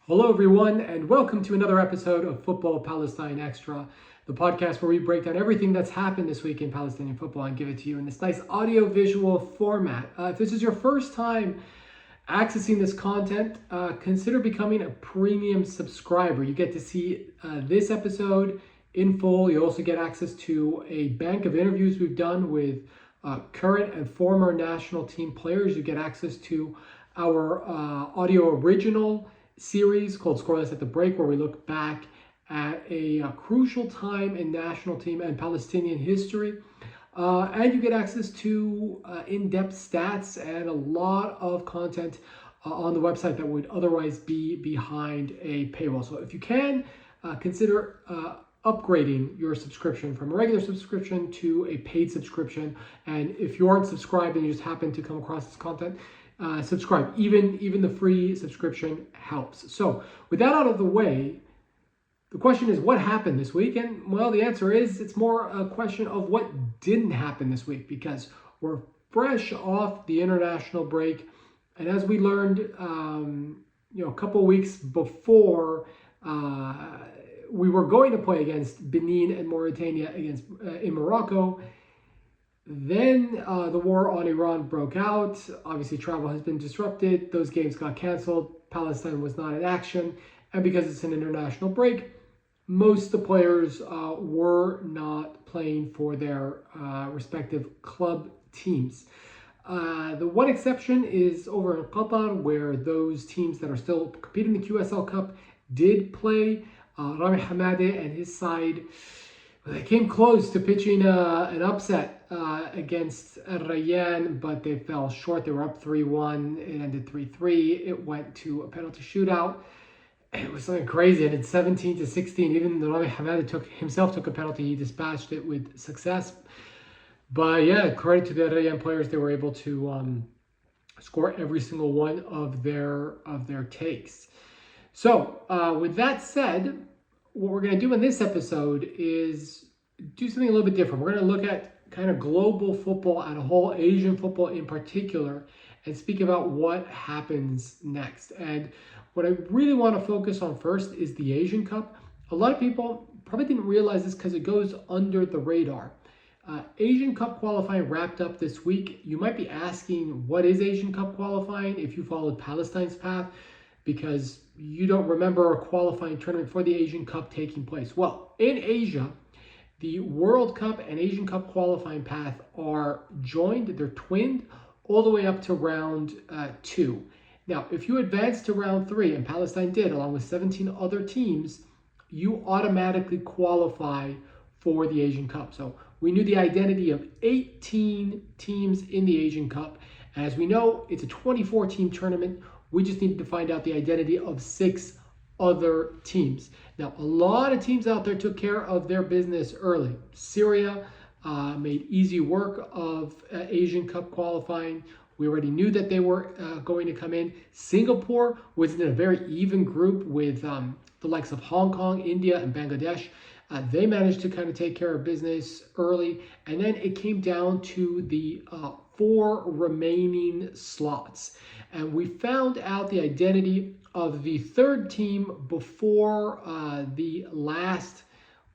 Hello, everyone, and welcome to another episode of Football Palestine Extra, the podcast where we break down everything that's happened this week in Palestinian football and give it to you in this nice audio-visual format. If this is your first time accessing this content, consider becoming a premium subscriber. You get to see this episode in full. You also get access to a bank of interviews we've done with current and former national team players. You get access to our audio original series called Scoreless at the Break, where we look back at a crucial time in national team and Palestinian history. And you get access to in-depth stats and a lot of content on the website that would otherwise be behind a paywall. So if you can, consider upgrading your subscription from a regular subscription to a paid subscription. And if you aren't subscribed and you just happen to come across this content, subscribe. Even the free subscription helps. So with that out of the way, the question is, what happened this week? And well, the answer is it's more a question of what didn't happen this week, because we're fresh off the international break. And as we learned, a couple weeks before, we were going to play against Benin and Mauritania in Morocco. Then the war on Iran broke out. Obviously, travel has been disrupted. Those games got canceled. Palestine was not in action. And because it's an international break, most of the players were not playing for their respective club teams. The one exception is over in Qatar, where those teams that are still competing in the QSL Cup did play. Rami Hamade and his side, they came close to pitching an upset against Rayyan, but they fell short. They were up 3-1. It ended 3-3. It went to a penalty shootout. It was something crazy. It ended 17-16. Even though Rami Hamad took a penalty, he dispatched it with success. But yeah, credit to the Rayyan players. They were able to score every single one of their takes. So with that said, what we're going to do in this episode is do something a little bit different. We're going to look at kind of global football and a whole Asian football in particular, and speak about what happens next. And what I really want to focus on first is the Asian Cup. A lot of people probably didn't realize this because it goes under the radar. Asian Cup qualifying wrapped up this week. You might be asking, what is Asian Cup qualifying if you followed Palestine's path, because you don't remember a qualifying tournament for the Asian Cup taking place. Well, in Asia, the World Cup and Asian Cup qualifying path are joined, they're twinned, all the way up to round 2. Now, if you advance to round 3, and Palestine did, along with 17 other teams, you automatically qualify for the Asian Cup. So we knew the identity of 18 teams in the Asian Cup. And as we know, it's a 24-team tournament. We just needed to find out the identity of 6 other teams. Now, a lot of teams out there took care of their business early. Syria made easy work of Asian Cup qualifying. We already knew that they were going to come in. Singapore was in a very even group with the likes of Hong Kong, India, and Bangladesh. They managed to kind of take care of business early. And then it came down to the 4 remaining slots. And we found out the identity of the 3rd team before the last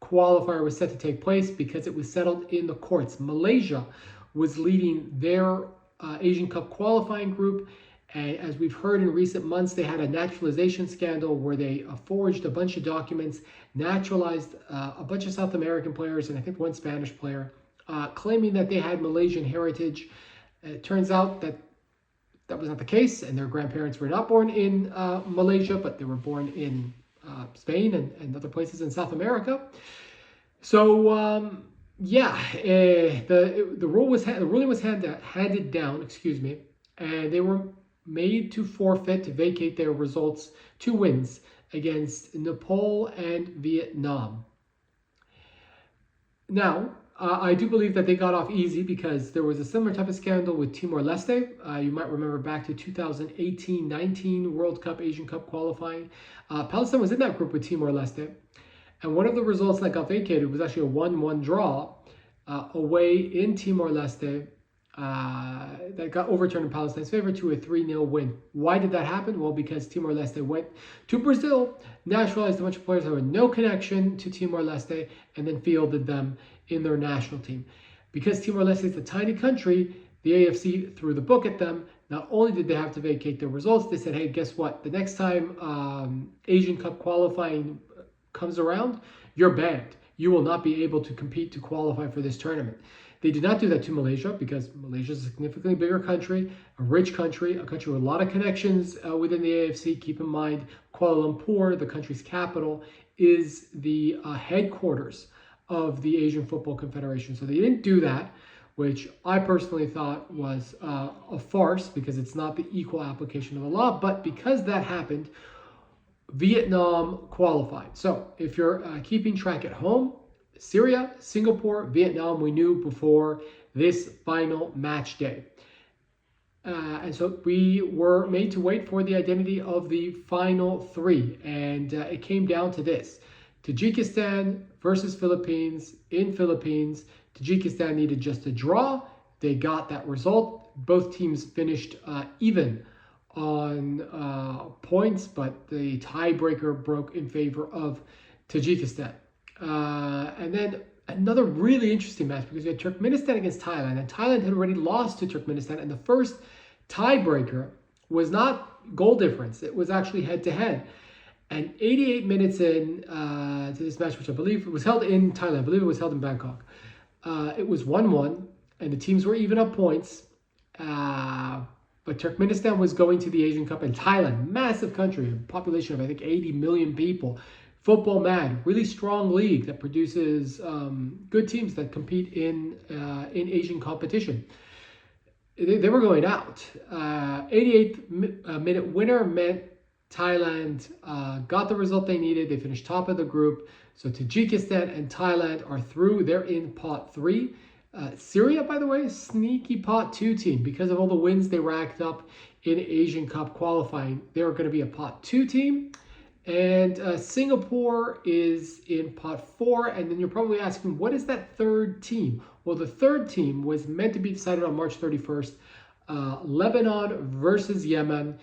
qualifier was set to take place, because it was settled in the courts. Malaysia was leading their Asian Cup qualifying group. And as we've heard in recent months, they had a naturalization scandal where they forged a bunch of documents, naturalized a bunch of South American players, and I think one Spanish player, claiming that they had Malaysian heritage. It turns out that that was not the case, and their grandparents were not born in Malaysia, but they were born in Spain and other places in South America. So the ruling was handed down, and they were made to forfeit, to vacate their results, 2 wins against Nepal and Vietnam. Now, I do believe that they got off easy, because there was a similar type of scandal with Timor-Leste. You might remember back to 2018-19 World Cup, Asian Cup qualifying. Palestine was in that group with Timor-Leste. And one of the results that got vacated was actually a 1-1 draw away in Timor-Leste that got overturned in Palestine's favor to a 3-0 win. Why did that happen? Well, because Timor-Leste went to Brazil, naturalized a bunch of players that had no connection to Timor-Leste, and then fielded them in their national team. Because Timor-Leste is a tiny country, the AFC threw the book at them. Not only did they have to vacate their results, they said, hey, guess what? The next time Asian Cup qualifying comes around, you're banned. You will not be able to compete to qualify for this tournament. They did not do that to Malaysia because Malaysia is a significantly bigger country, a rich country, a country with a lot of connections within the AFC. Keep in mind, Kuala Lumpur, the country's capital, is the headquarters of the Asian Football Confederation. So they didn't do that, which I personally thought was a farce because it's not the equal application of the law. But because that happened, Vietnam qualified. So if you're keeping track at home, Syria, Singapore, Vietnam, we knew before this final match day. And so we were made to wait for the identity of the final three. And it came down to this. Tajikistan versus Philippines in Philippines. Tajikistan needed just a draw. They got that result. Both teams finished even on points, but the tiebreaker broke in favor of Tajikistan. And then another really interesting match because you had Turkmenistan against Thailand, and Thailand had already lost to Turkmenistan, and the first tiebreaker was not goal difference, it was actually head-to-head. And 88 minutes in to this match, which I believe was held in Thailand, I believe it was held in Bangkok, it was 1-1, and the teams were even up points, but Turkmenistan was going to the Asian Cup, and Thailand, massive country, a population of I think 80 million people, football mad, really strong league that produces good teams that compete in Asian competition. They were going out. 88th minute winner meant Thailand got the result they needed. They finished top of the group. So Tajikistan and Thailand are through. They're in pot 3. Syria, by the way, sneaky pot 2 team. Because of all the wins they racked up in Asian Cup qualifying, they're going to be a pot 2 team. And Singapore is in pot 4. And then you're probably asking, what is that third team? Well, the third team was meant to be decided on March 31st. Lebanon versus Yemen.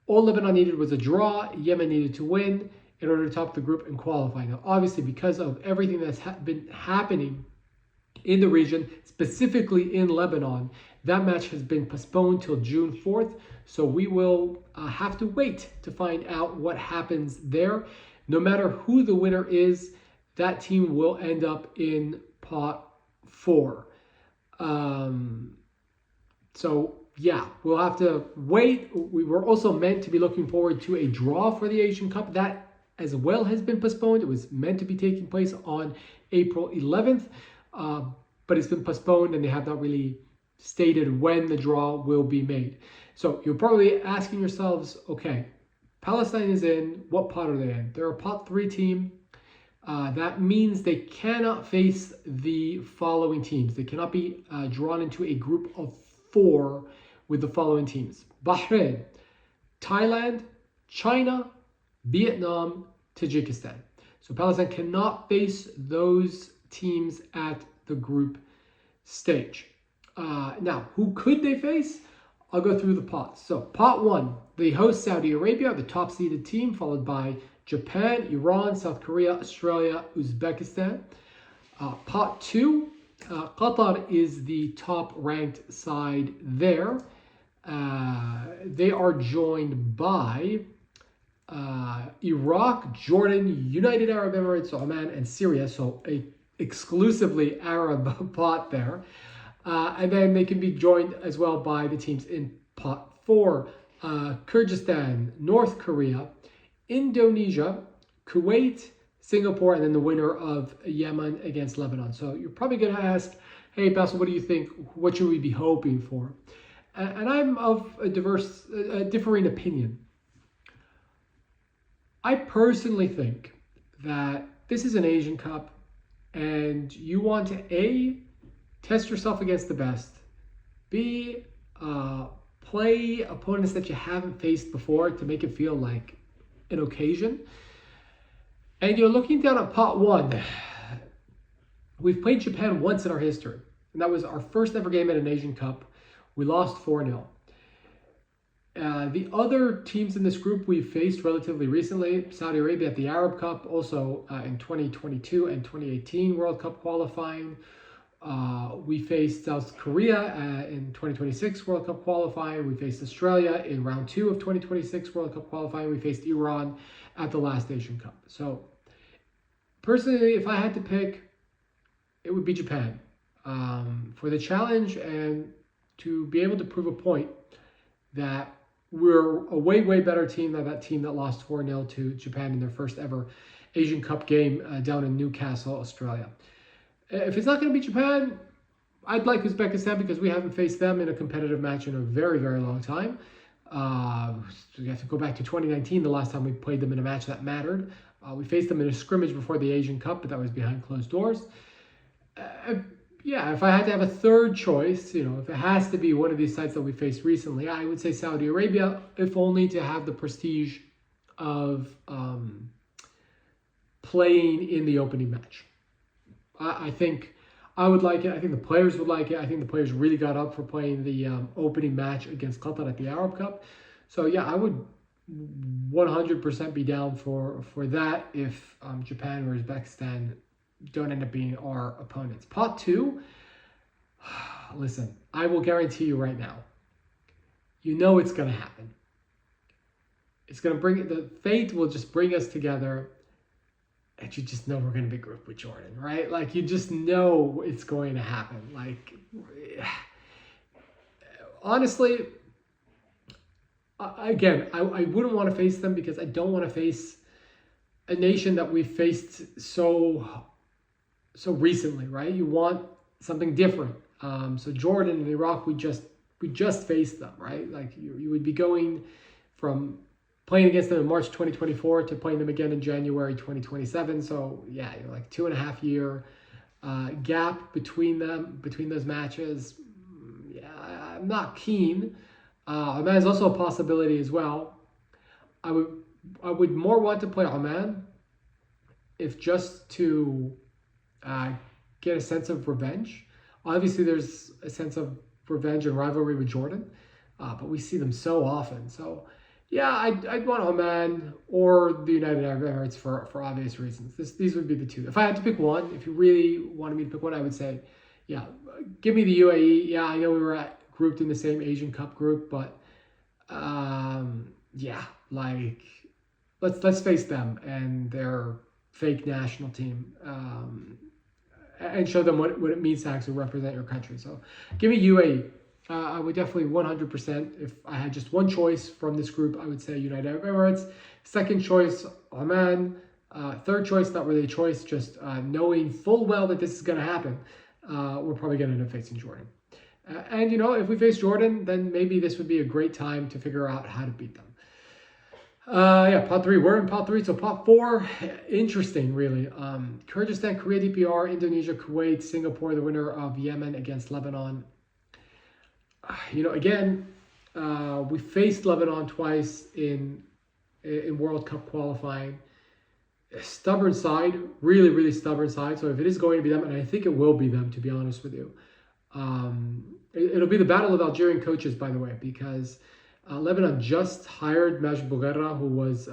All Lebanon needed was a draw. Yemen needed to win in order to top the group and qualify. Now, obviously, because of everything that's been happening in the region, specifically in Lebanon, that match has been postponed till June 4th. So we will have to wait to find out what happens there. No matter who the winner is, that team will end up in pot 4. So yeah, we'll have to wait. We were also meant to be looking forward to a draw for the Asian Cup. That as well has been postponed. It was meant to be taking place on April 11th, but it's been postponed and they have not really stated when the draw will be made. So you're probably asking yourselves, okay, Palestine is in, what pot are they in? They're a pot 3 team. That means they cannot face the following teams. They cannot be drawn into a group of 4 with the following teams: Bahrain, Thailand, China, Vietnam, Tajikistan. So Palestine cannot face those teams at the group stage. Now, who could they face? I'll go through the pots. So pot 1, the host Saudi Arabia, the top seeded team, followed by Japan, Iran, South Korea, Australia, Uzbekistan. Pot 2, Qatar is the top ranked side there. They are joined by Iraq, Jordan, United Arab Emirates, Oman, and Syria. So a exclusively Arab pot there. And then they can be joined as well by the teams in pot 4, Kyrgyzstan, North Korea, Indonesia, Kuwait, Singapore, and then the winner of Yemen against Lebanon. So you're probably going to ask, hey, Basil, what do you think? What should we be hoping for? And I'm of a differing opinion. I personally think that this is an Asian Cup and you want to A, test yourself against the best, B, play opponents that you haven't faced before to make it feel like an occasion. And you're looking down at pot 1. We've played Japan once in our history. And that was our first ever game at an Asian Cup. We lost 4-0. The other teams in this group we faced relatively recently, Saudi Arabia at the Arab Cup, also in 2022 and 2018 World Cup qualifying. We faced South Korea in 2026 World Cup qualifying. We faced Australia in round 2 of 2026 World Cup qualifying. We faced Iran at the last Asian Cup. So personally, if I had to pick, it would be Japan for the challenge and to be able to prove a point that we're a way, way better team than that team that lost 4-0 to Japan in their first ever Asian Cup game down in Newcastle, Australia. If it's not going to be Japan, I'd like Uzbekistan because we haven't faced them in a competitive match in a very, very long time. We have to go back to 2019, the last time we played them in a match that mattered. We faced them in a scrimmage before the Asian Cup, but that was behind closed doors. If I had to have a third choice, if it has to be one of these sites that we faced recently, I would say Saudi Arabia, if only to have the prestige of playing in the opening match. I think I would like it. I think the players would like it. I think the players really got up for playing the opening match against Qatar at the Arab Cup. So yeah, I would 100% be down for that if Japan or Uzbekistan don't end up being our opponents. Pot 2, listen, I will guarantee you right now, it's going to happen. It's going to the fate will just bring us together, and you just know we're going to be grouped with Jordan, right? Like, you just know it's going to happen. Like, honestly, I wouldn't want to face them because I don't want to face a nation that we faced so recently, right? You want something different. So Jordan and Iraq, we just faced them, right? Like you would be going from playing against them in March 2024 to playing them again in January 2027. So yeah, like 2.5 year gap between those matches. Yeah, I'm not keen. Oman is also a possibility as well. I would more want to play Oman if just to get a sense of revenge. Obviously, there's a sense of revenge and rivalry with Jordan, but we see them so often. So, yeah, I'd want Oman or the United Arab Emirates for obvious reasons. These would be the two. If I had to pick one, if you really wanted me to pick one, I would say, yeah, give me the UAE. Yeah, I know we were grouped in the same Asian Cup group, but let's face them and their fake national team. And show them what it means to actually represent your country. So give me UAE. I would definitely 100%, if I had just one choice from this group, I would say United Arab Emirates. Second choice, Oman. Third choice, not really a choice, just knowing full well that this is going to happen. We're probably going to end up facing Jordan. And if we face Jordan, then maybe this would be a great time to figure out how to beat them. Pot 3. We're in pot 3. So pot 4, interesting, really. Kyrgyzstan, Korea, DPR, Indonesia, Kuwait, Singapore, the winner of Yemen against Lebanon. Again, we faced Lebanon twice in World Cup qualifying. A stubborn side, really, really stubborn side. So if it is going to be them, and I think it will be them, to be honest with you, it'll be the battle of Algerian coaches, by the way, because Lebanon just hired Majid Bouguerra, who was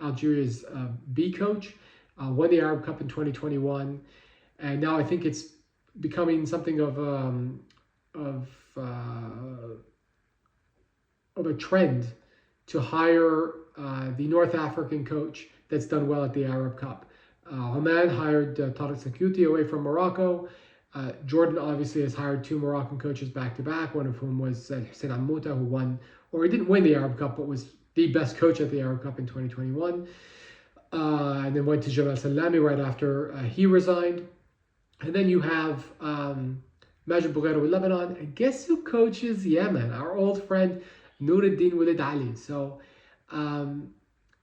Algeria's B coach, won the Arab Cup in 2021, and now I think it's becoming something of a trend to hire the North African coach that's done well at the Arab Cup. Oman hired Tariq Sakuti away from Morocco. Jordan obviously has hired 2 Moroccan coaches back-to-back, one of whom was Hussein Ammouta, who won, or he didn't win the Arab Cup, but was the best coach at the Arab Cup in 2021. And then went to Jamal Salami right after he resigned. And then you have Majid Bouguerra with Lebanon. And guess who coaches Yemen? Our old friend Nuruddin Walid Ali. So,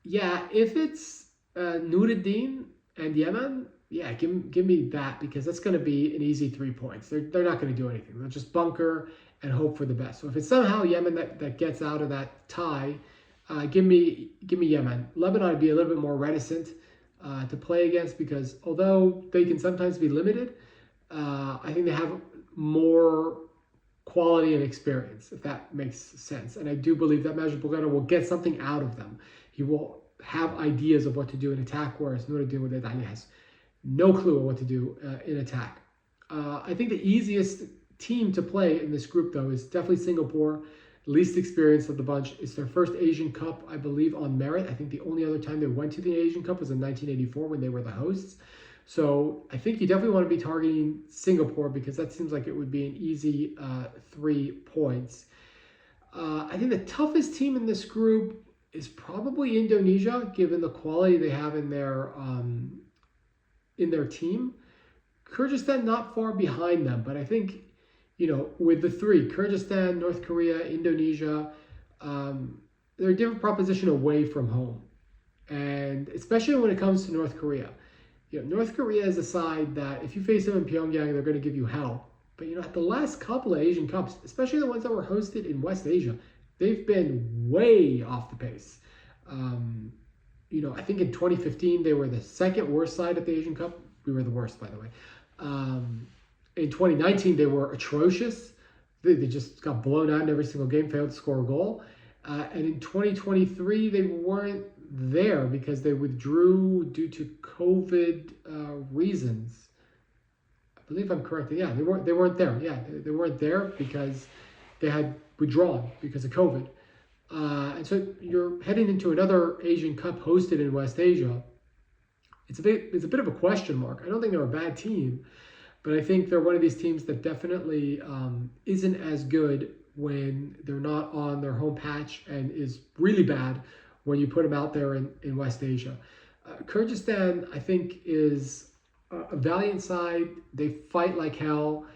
if it's Nuruddin and Yemen, give me that, because that's going to be an easy 3 points. They're not going to do anything. They'll just bunker and hope for the best. So if it's somehow Yemen that gets out of that tie, give me Yemen. Lebanon would be a little bit more reticent to play against, because although they can sometimes be limited, I think they have more quality and experience, if that makes sense. And I do believe that Magic Bulgara will get something out of them. He will have ideas of what to do in attack, whereas Nuruddin Udaydani has no clue of what to do in attack. I think the easiest team to play in this group, though, is definitely Singapore. Least experienced of the bunch. It's their first Asian Cup, I believe, on merit. I think the only other time they went to the Asian Cup was in 1984 when they were the hosts. So I think you definitely want to be targeting Singapore because that seems like it would be an easy 3 points. I think the toughest team in this group is probably Indonesia, given the quality they have in their team. Kyrgyzstan not far behind them, but I think, with the three, Kyrgyzstan, North Korea, Indonesia, they're a different proposition away from home. And especially when it comes to North Korea. North Korea is a side that if you face them in Pyongyang, they're going to give you hell. But, at the last couple of Asian Cups, especially the ones that were hosted in West Asia, they've been way off the pace. I think in 2015, they were the second worst side at the Asian Cup. We were the worst, by the way. In 2019, they were atrocious. They just got blown out in every single game, failed to score a goal. And in 2023, they weren't there because they withdrew due to COVID reasons. I believe I'm correct. Yeah, they weren't there. Yeah, they weren't there because they had withdrawn because of COVID. And so you're heading into another Asian Cup hosted in West Asia. It's a bit of a question mark. I don't think they're a bad team, but I think they're one of these teams that definitely isn't as good when they're not on their home patch and is really bad when you put them out there in West Asia. Kyrgyzstan, I think, is a valiant side. They fight like hell,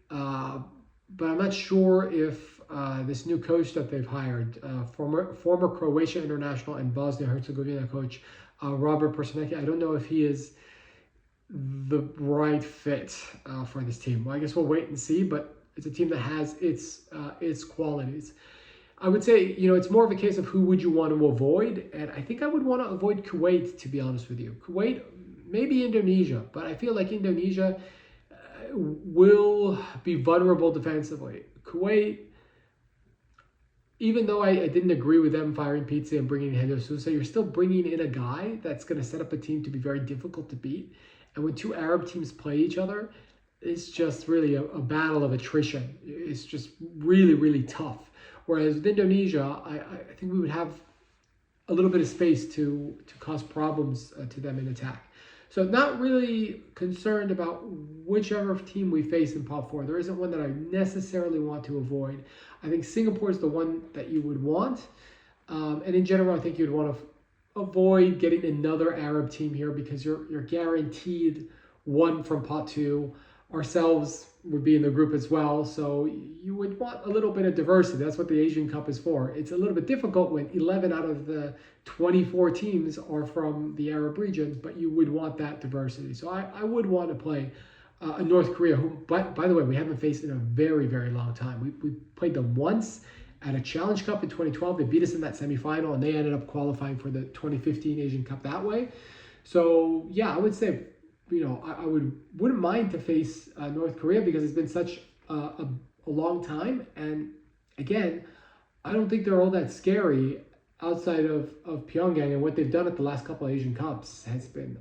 but I'm not sure if this new coach that they've hired, former Croatia international and Bosnia-Herzegovina coach, Robert Persinecki, I don't know if he is the right fit for this team. Well, I guess we'll wait and see, but it's a team that has its qualities. I would say, it's more of a case of who would you want to avoid, and I think I would want to avoid Kuwait, to be honest with you. Kuwait, maybe Indonesia, but I feel like Indonesia will be vulnerable defensively. Kuwait, even though I didn't agree with them firing Pizzi and bringing in Hendo Sousa, you're still bringing in a guy that's going to set up a team to be very difficult to beat. And when two Arab teams play each other, it's just really a battle of attrition. It's just really, really tough. Whereas with Indonesia, I think we would have a little bit of space to cause problems to them in attack. So not really concerned about whichever team we face in Pot 4. There isn't one that I necessarily want to avoid. I think Singapore is the one that you would want. And in general, I think you'd want to avoid getting another Arab team here because you're guaranteed one from Pot 2. Ourselves would be in the group as well, so you would want a little bit of diversity. That's what the Asian Cup is for. It's a little bit difficult when 11 out of the 24 teams are from the Arab region, but you would want that diversity. So I would want to play a North Korea, who, by the way, we haven't faced in a very, very long time. We played them once at a Challenge Cup in 2012. They beat us in that semifinal, and they ended up qualifying for the 2015 Asian Cup that way. So, yeah, I would say, I wouldn't mind to face North Korea because it's been such a long time. And again, I don't think they're all that scary outside of Pyongyang, and what they've done at the last couple of Asian Cups has been